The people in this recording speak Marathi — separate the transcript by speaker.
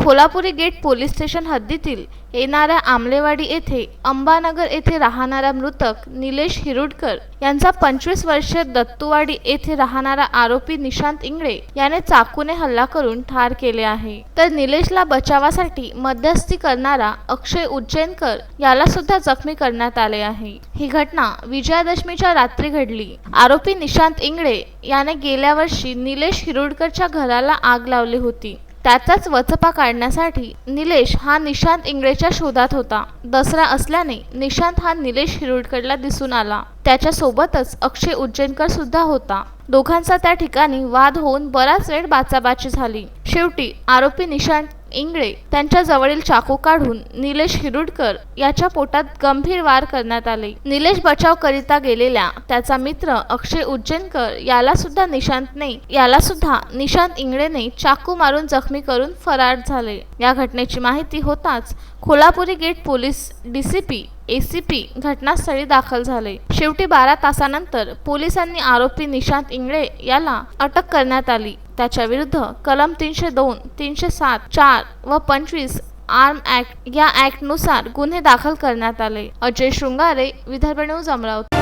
Speaker 1: कोल्हापुरी गेट पोलीस स्टेशन हद्दीतील येणाऱ्या आमलेवाडी येथे अंबानगर येथे राहणारा मृतक निलेश हिरुडकर यांचा 25 वर्षीय दत्तूवाडी येथे राहणारा आरोपी निशांत इंगळे याने चाकूने हल्ला करून ठार केले आहे। तर निलेशला बचावासाठी मध्यस्थी करणारा अक्षय उज्जैनकर याला सुद्धा जखमी करण्यात आले आहे। ही घटना विजयादशमीच्या रात्री घडली। आरोपी निशांत इंगळे याने गेल्या वर्षी निलेश हिरुडकरच्या घराला आग लावली होती। त्याचाच वचपा काढण्यासाठी निलेश हा निशांत इंगळेच्या शोधात होता। दसरा असल्याने निशांत हा निलेश हिरुडकरला दिसून आला। त्याच्या सोबतच अक्षय उज्जैनकर सुद्धा होता। दोघांचा त्या ठिकाणी वाद होऊन बराच वेळ बाचाबाची झाली। शेवटी आरोपी निशांत इंगळे त्यांच्या जवळील चाकू काढून निलेश हिरुडकर याच्या पोटात गंभीर वार करण्यात आले। निलेश बचाव करिता गेलेल्या त्याचा मित्र अक्षय उज्जैनकर याला सुद्धा निशांत इंगळेने चाकू मारून जखमी करून फरार झाले। या घटनेची माहिती होताच Kolhapuri gate police DCP ACP घटनास्थळी दाखल झाले। शेवटी 12 तासानंतर पोलिसांनी आरोपी निशांत इंगळे याला अटक करण्यात आली। त्याच्या विरुद्ध कलम 302, 307, 4 व 25 आर्म ॲक्ट या ॲक्टनुसार गुन्हे दाखल करण्यात आले। अजय शृंगारे, विदर्भ न्यूज, अमरावती।